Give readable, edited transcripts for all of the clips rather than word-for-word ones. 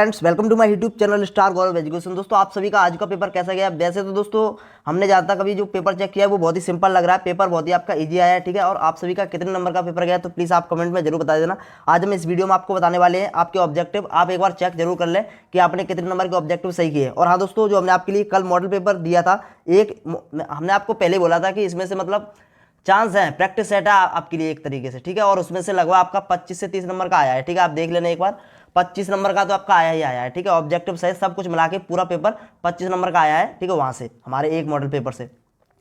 Friends, welcome to my YouTube channel star Gaurav education. दोस्तों, आप सभी का आज का पेपर कैसा गया? वैसे तो दोस्तों हमने जहाँ तक अभी जो पेपर चेक किया है वो बहुत ही सिंपल लग रहा है। पेपर बहुत ही आपका इजी आया है, ठीक है। और आप सभी का कितने नंबर का पेपर गया तो प्लीज़ आप कमेंट में जरूर बता देना। आज हम इस वीडियो में आपको बताने वाले हैं आपके ऑब्जेक्टिव। आप एक बार चेक जरूर कर लें कि आपने कितने नंबर के ऑब्जेक्टिव सही किए। और हाँ दोस्तों, जो हमने आपके लिए कल मॉडल पेपर दिया था, हमने आपको पहले बोला था कि इसमें से मतलब चांस है, प्रैक्टिस सेट है आपके लिए एक तरीके से, ठीक है। और उसमें से लगभग आपका 25 से 30 नंबर का आया है, ठीक है। आप देख लेना एक बार, 25 नंबर का तो आपका आया ही आया है, ठीक है। ऑब्जेक्टिव सहित सब कुछ मिला के पूरा पेपर 25 नंबर का आया है, ठीक है। वहां से हमारे एक मॉडल पेपर से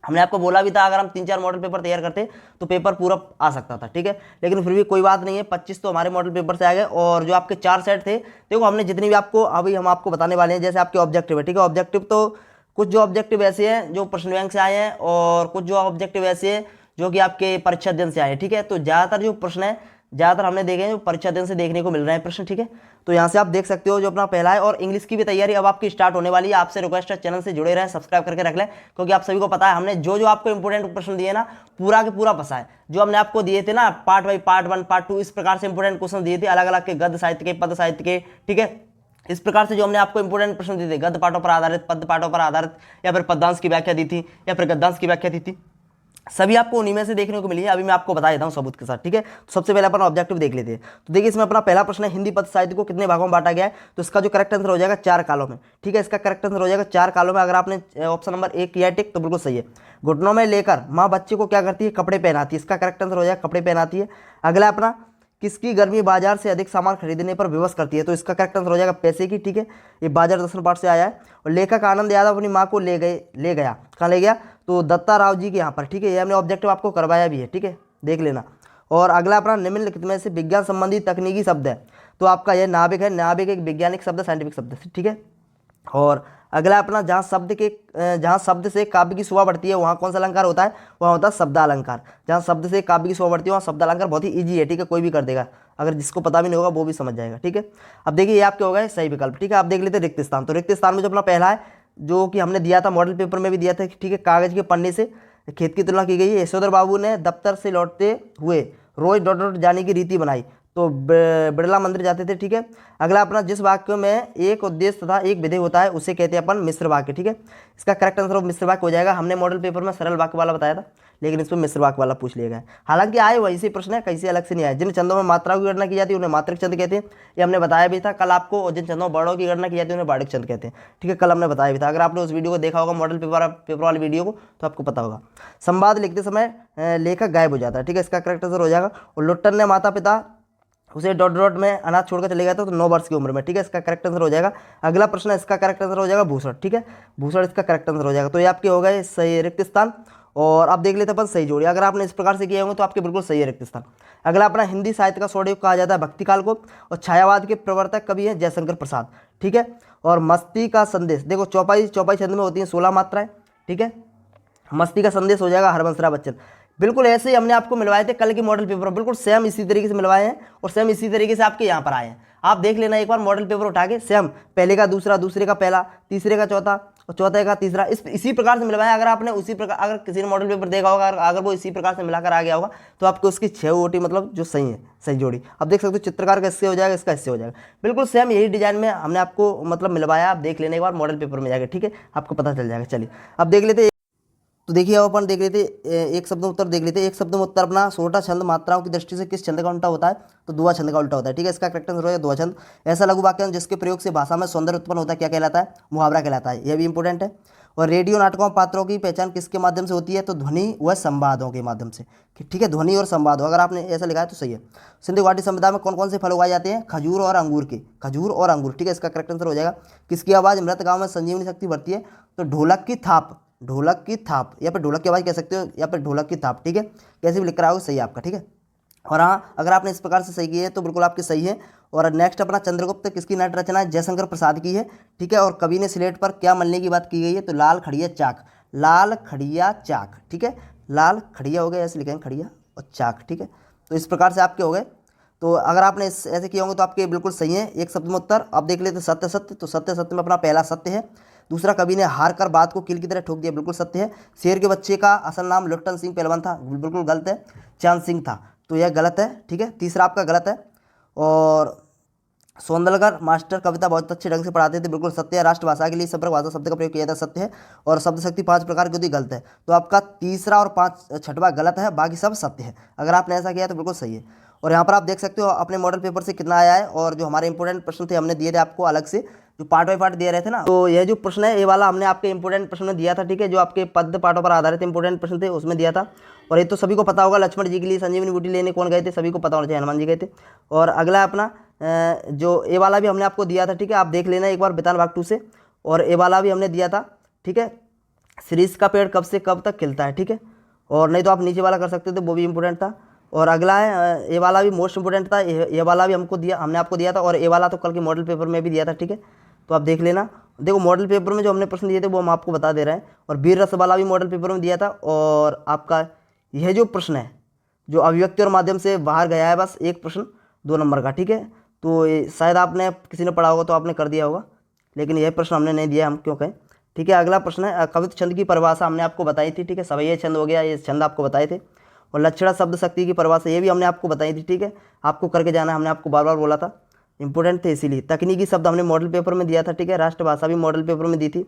हमने आपको बोला भी था अगर हम 3-4 मॉडल पेपर तैयार करते तो पेपर पूरा आ सकता था, ठीक है। लेकिन फिर भी कोई बात नहीं है, 25 तो हमारे मॉडल पेपर से आ गए। और जो आपके 4 सेट थे, देखो हमने जितनी भी आपको अभी हम आपको बताने वाले हैं, जैसे आपके ऑब्जेक्टिव है, ठीक है। ऑब्जेक्टिव तो कुछ जो ऑब्जेक्टिव ऐसे हैं जो प्रश्न बैंक से आए हैं, और कुछ जो ऑब्जेक्टिव ऐसे हैं जो कि आपके परीक्षा दिन से आए हैं, ठीक है। तो ज़्यादातर जो प्रश्न है, ज़्यादातर हमने देखे हैं जो परीक्षा दिन से देखने को मिल रहे हैं प्रश्न, ठीक है। तो यहाँ से आप देख सकते हो जो अपना पहला है। और इंग्लिश की भी तैयारी अब आपकी स्टार्ट होने वाली है। आपसे रिक्वेस्ट है चैनल से जुड़े रहें, सब्सक्राइब करके रख लें, क्योंकि आप सभी को पता है हमने जो जो आपको इंपोर्टेंट प्रश्न दिए ना, पूरा के पूरा पसा है। जो हमने आपको दिए थे ना, पार्ट बाई पार्ट 1 पार्ट 2 इस प्रकार से इंपोर्टेंट क्वेश्चन दिए थे, अलग अलग के गद्य साहित्य के, पद साहित्य के, ठीक है। इस प्रकार से जो हमने आपको इंपोर्टेंट प्रश्न दिए थे, गद्य पाठों पर आधारित, पद पाठों पर आधारित, या फिर पद्यांश की व्याख्या दी थी, या फिर गद्यांश की व्याख्या दी थी, सभी आपको उन्हीं में से देखने को मिली है। अभी मैं आपको बता देता हूं सबूत के साथ, ठीक है। तो सबसे पहले अपन ऑब्जेक्टिव देख लेते हैं। तो देखिए इसमें अपना पहला प्रश्न है, हिंदी पद साहित्य को कितने भागों में बांटा गया है? तो इसका जो करेक्ट आंसर हो जाएगा 4 कालों में, ठीक है। इसका करेक्ट आंसर हो जाएगा 4 कालों में। अगर आपने ऑप्शन नंबर 1 किया है टिक तो बिल्कुल सही है। घुटनों में लेकर माँ बच्चे को क्या करती है? कपड़े पहनाती है। इसका करेक्ट आंसर हो जाएगा कपड़े पहनाती है। अगला अपना, किसकी गर्मी बाजार से अधिक सामान खरीदने पर विवश करती है? तो इसका करेक्ट आंसर हो जाएगा पैसे की, ठीक है। ये बाजार दर्शन पाठ से आया है। और लेखक आनंद यादव अपनी माँ को ले गया, कहाँ ले गया? तो दत्ता राव जी के यहाँ पर, ठीक है। ये हमने ऑब्जेक्टिव आपको करवाया भी है, ठीक है, देख लेना। और अगला अपना, निम्नलिखित में से विज्ञान संबंधी तकनीकी शब्द है? तो आपका यह नाभिक है। नाभिक एक वैज्ञानिक शब्द है, साइंटिफिक शब्द है, ठीक है। और अगला अपना, जहाँ शब्द से काव्य की शोभा बढ़ती है वहाँ कौन सा अलंकार होता है? वहाँ होता है शब्दालंकार। जहाँ शब्द से काव्य की शोभा बढ़ती है वहाँ शब्दालंकार। बहुत ही ईजी है, ठीक है, कोई भी कर देगा। अगर जिसको पता भी नहीं होगा वो भी समझ जाएगा, ठीक है। अब देखिए ये आपके हो गए सही विकल्प, ठीक है। आप देख लेते हैं रिक्त स्थान। तो रिक्त स्थान में जो अपना पहला है, जो कि हमने दिया था मॉडल पेपर में भी दिया था, ठीक है, कागज के पन्ने से खेत की तुलना की गई है। यशोधर बाबू ने दफ्तर से लौटते हुए रोज डॉट डॉट जाने की रीति बनाई, तो बिरला मंदिर जाते थे, ठीक है। अगला अपना, जिस वाक्य में एक उद्देश्य तथा एक विधेय होता है उसे कहते हैं अपन मिश्र वाक्य, ठीक है। इसका करेक्ट आंसर मिश्र वाक्य हो जाएगा। हमने मॉडल पेपर में सरल वाक्य वाला बताया था, लेकिन इसमें मिश्र वाक्य वाला पूछ लिया गया है। हालांकि आए वही से प्रश्न है, कहीं से अलग से नहीं आए। जिन छंदों में मात्राओं की गणना की जाती है उन्हें मात्रक छंद कहते हैं, ये हमने बताया भी था कल आपको। और जिन छंदों में वर्णों की गणना की जाती है उन्हें बार्डिक छंद कहते हैं, ठीक है, कल हमने बताया भी था। अगर आपने उस वीडियो को देखा होगा मॉडल पेपर वाली वीडियो को, तो आपको पता होगा। संवाद लिखते समय लेखक गायब हो जाता है, ठीक है। इसका करेक्ट आंसर हो जाएगा। और लुट्टन ने माता पिता उसे डॉट डॉट में अनाथ छोड़कर चले गया था, तो 9 वर्ष की उम्र में, ठीक है। इसका करेक्ट आंसर हो जाएगा। अगला प्रश्न है, इसका करेक्ट आंसर हो जाएगा भूषण, ठीक है। भूषण इसका करेक्ट आंसर हो जाएगा। तो ये आपके हो गए सही रिक्त स्थान। और आप देख लेते अपन सही जोड़ी। अगर आपने इस प्रकार से किए होंगे तो आपके बिल्कुल सही है रिक्त स्थान। अगला अपना, हिंदी साहित्य का स्वर्णयुग कहा जाता है भक्ति काल को। और छायावाद के प्रवर्तक कवि हैं जयशंकर प्रसाद, ठीक है। और मस्ती का संदेश, देखो चौपाई छंद में होती है 16 मात्राएं, ठीक है। मस्ती का संदेश हो जाएगा हरबंसराय बच्चन। बिल्कुल ऐसे ही हमने आपको मिलवाए थे कल के मॉडल पेपर, बिल्कुल सेम इसी तरीके से मिलवाए हैं। और सेम इसी तरीके से आपके यहाँ पर आए हैं। आप देख लेना एक बार मॉडल पेपर उठा के, सेम पहले का दूसरा, दूसरे का पहला, तीसरे का चौथा, और चौथे का तीसरा, इसी प्रकार से मिलवाया। अगर आपने उसी प्रकार, अगर किसी ने मॉडल पेपर देखा होगा, अगर वो इसी प्रकार से मिलाकर आ गया होगा, तो आपको उसकी 6 ओटी मतलब जो सही है, सही जोड़ी। अब देख सकते हो चित्रकार का इससे हो जाएगा, इसका इससे हो जाएगा। बिल्कुल सेम यही डिजाइन में हमने आपको मतलब मिलवाया। आप देख लेने के बाद मॉडल पेपर में जाएगा, ठीक है, आपको पता चल जाएगा। चलिए अब देख लेते। तो देखिए अब अपन देख लेते एक शब्द में उत्तर देख लेते। एक शब्द में उत्तर अपना, सोटा छंद मात्राओं की दृष्टि से किस छंद का उल्टा होता है? तो दुआ छंद का उल्टा होता है, ठीक है। इसका करेक्ट आंसर हो दुआ छंद। ऐसा लघु वाक्यांश जिसके प्रयोग से भाषा में सौंदर्य उत्पन्न होता है क्या कहलाता है? मुहावरा कहलाता है, यह भी इंपॉर्टेंट है। और रेडियो नाटकों में पात्रों की पहचान किसके माध्यम से होती है? तो ध्वनि व संवादों के माध्यम से, ठीक है, ध्वनि और संवादों। अगर आपने ऐसा लिखा है तो सही है। सिंधु घाटी संविधान में कौन कौन से फल उगाए जाते हैं? खजूर और अंगूर के, खजूर और अंगूर, ठीक है। इसका करेक्ट आंसर हो जाएगा। किसकी आवाज़ मृत गाँव में संजीवनी शक्ति बढ़ती है? तो ढोलक की थाप, ढोलक की थाप, या फिर ढोलक की आवाज़ कह सकते हो, या फिर ढोलक की थाप, ठीक है। कैसे भी लिख कर आओगे सही है आपका, ठीक है। और हाँ, अगर आपने इस प्रकार से सही किए हैं तो बिल्कुल आपके सही है। और नेक्स्ट अपना, चंद्रगुप्त किसकी नाट्य रचना है? जयशंकर प्रसाद की है, ठीक है। और कवि ने स्लेट पर क्या मलने की बात की गई है? तो लाल खड़िया चाक, लाल खड़िया चाक, ठीक है। लाल खड़िया हो गया, ऐसे लिखेंगे खड़िया और चाक, ठीक है। तो इस प्रकार से आपके हो गए। तो अगर आपने ऐसे किए होंगे तो आपके बिल्कुल सही है। एक शब्द में उत्तर आप देख लेते सत्य सत्य। तो सत्य सत्य में अपना पहला सत्य है। दूसरा, कवि ने हार कर बात को कील की तरह ठोक दिया, बिल्कुल सत्य है। शेर के बच्चे का असल नाम लुट्टन सिंह पहलवान था, बिल्कुल गलत है, चांद सिंह था, तो यह गलत है, ठीक है। तीसरा आपका गलत है। और सोंदलकर मास्टर कविता बहुत अच्छे ढंग से पढ़ाते थे, बिल्कुल सत्य है। राष्ट्रभाषा के लिए संपर्क भाषा शब्द का प्रयोग किया था, सत्य है। और शब्द शक्ति 5 प्रकार की होती, गलत है। तो आपका तीसरा और 6वां गलत है, बाकी सब सत्य है। अगर आपने ऐसा किया तो बिल्कुल सही है। और यहाँ पर आप देख सकते हो अपने मॉडल पेपर से कितना आया है, और जो हमारे इंपोर्टेंट प्रश्न थे हमने दिए थे आपको अलग से, जो पार्ट बाई पार्ट दे रहे थे ना, तो यह जो प्रश्न है ये वाला हमने आपके इंपोर्टेंट प्रश्न में दिया था, ठीक है। जो आपके पद पाठों पर आधारित इंपोर्टेंट प्रश्न थे उसमें दिया था। और ये तो सभी को पता होगा, लक्ष्मण जी के लिए संजीवनी बूटी लेने कौन गए थे, सभी को पता होना चाहिए, हनुमान जी गए थे। और अगला अपना जो ए वाला भी हमने आपको दिया था, ठीक है। आप देख लेना एक बार बेतान भाग 2 से। और ए वाला भी हमने दिया था, ठीक है। शीरीष का पेड़ कब से कब तक खिलता है, ठीक है। और नहीं तो आप नीचे वाला कर सकते थे, वो भी इंपॉर्टेंट था। और अगला है ए वाला भी मोस्ट इंपोर्टेंट था, ये वाला भी हमने आपको दिया था। और ए वाला तो कल के मॉडल पेपर में भी दिया था, ठीक है। तो आप देख लेना। देखो मॉडल पेपर में जो हमने प्रश्न दिए थे वो हम आपको बता दे रहे हैं। और वीर रस वाला भी मॉडल पेपर में दिया था। और आपका यह जो प्रश्न है जो अभिव्यक्ति और माध्यम से बाहर गया है, बस एक प्रश्न 2 नंबर का, ठीक है। तो शायद आपने किसी ने पढ़ा होगा तो आपने कर दिया होगा, लेकिन यह प्रश्न हमने नहीं दिया, हम क्यों कहें, ठीक है। अगला प्रश्न है कवित्व छंद की परिभाषा हमने आपको बताई थी, ठीक है। सवैया छंद हो गया, ये छंद आपको बताए थे। और लक्षणा शब्द शक्ति की परिभाषा ये भी हमने आपको बताई थी, ठीक है। आपको करके जाना, हमने आपको बार बार बोला था, इंपॉर्टेंट थे इसीलिए। तकनीकी शब्द हमने मॉडल पेपर में दिया था, ठीक है। राष्ट्रभाषा भी मॉडल पेपर में दी थी,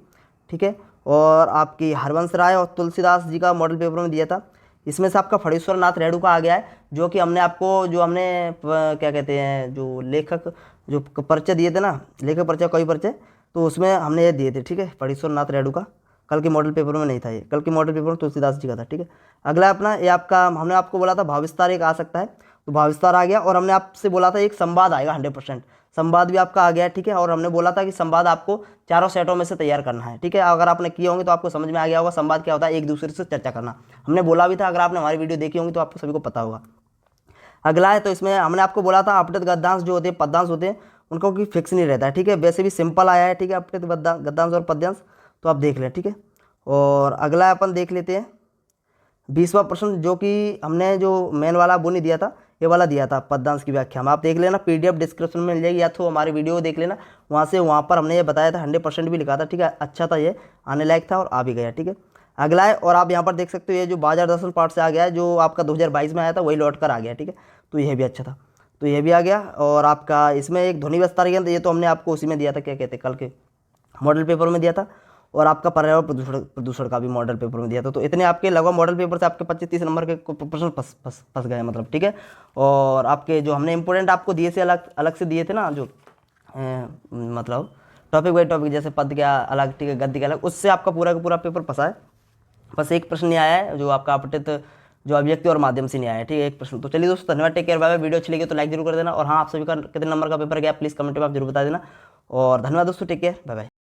ठीक है। और आपकी हरवंश राय और तुलसीदास जी का मॉडल पेपर में दिया था। इसमें से आपका फणीश्वर नाथ रेणु का आ गया है, जो कि हमने आपको जो हमने क्या कहते हैं जो लेखक जो परिचय दिए थे ना, लेखक परिचय कवि परिचय, तो उसमें हमने ये दिए थे, ठीक है। फणीश्वर नाथ रेणु का कल के मॉडल पेपर में नहीं था, ये कल के मॉडल पेपर में तुलसीदास जी का था, ठीक है। अगला अपना ये आपका हमने आपको बोला था भाव विस्तार एक आ सकता है, तो भाव विस्तार आ गया। और हमने आपसे बोला था एक संवाद आएगा 100%, संवाद भी आपका आ गया, ठीक है। और हमने बोला था कि संवाद आपको चारों सेटों में से तैयार करना है, ठीक है। अगर आपने किए होंगे तो आपको समझ में आ गया होगा संवाद क्या होता है, एक दूसरे से चर्चा करना। हमने बोला भी था, अगर आपने हमारी वीडियो देखी होंगी तो आपको सभी को पता होगा। अगला है तो इसमें हमने आपको बोला था अपठित गद्यांश जो होते हैं, पद्यांश होते हैं, उनको कोई फिक्स नहीं रहता है, ठीक है। वैसे भी सिंपल आया है, ठीक है, अपठित गद्यांश और पद्यांश, तो आप देख लें, ठीक है। और अगला अपन देख लेते हैं 20वां प्रश्न, जो कि हमने जो मेन वाला वो नहीं दिया था, ये वाला दिया था पद्यांश की व्याख्या में। आप देख लेना, PDF डिस्क्रिप्शन में मिल जाएगी, या तो हमारी वीडियो देख लेना वहाँ पर हमने ये बताया था, 100% भी लिखा था, ठीक है। अच्छा था, ये आने लायक था और आ भी गया, ठीक है। अगला है, और आप यहाँ पर देख सकते हो ये जो बाजार दर्शन पार्ट से आ गया है, जो आपका 2022 में आया था वही लौट कर आ गया, ठीक है। तो यह भी अच्छा था, तो यह भी आ गया। और आपका इसमें एक ध्वनि विस्तार यंत्र, ये तो हमने आपको उसी में दिया था, क्या कहते हैं, कल के मॉडल पेपर में दिया था। और आपका पर्यावरण प्रदूषण का भी मॉडल पेपर में दिया था। तो इतने आपके लगभग मॉडल पेपर से आपके 25-30 नंबर के प्रश्न फंस गए, मतलब, ठीक है। और आपके जो हमने इंपोर्टेंट आपको दिए से अलग से दिए थे ना, जो मतलब टॉपिक बाई टॉपिक, जैसे पद क्या अलग, ठीक है, गद्य क्या अलग, उससे आपका पूरा का पूरा पेपर फंसा है। बस एक प्रश्न नहीं आया है जो आपका अपठित जो अभिव्यक्ति और माध्यम से नहीं आया है, ठीक है, एक प्रश्न। तो चलिए दोस्तों, धन्यवाद, take care, bye bye. Video अच्छी लगी तो लाइक जरूर कर देना। और हाँ, आप सभी का कितने नंबर का पेपर गया प्लीज़ कमेंट में आप जरूर बता देना। और धन्यवाद दोस्तों, टेक केयर, बाय बाय।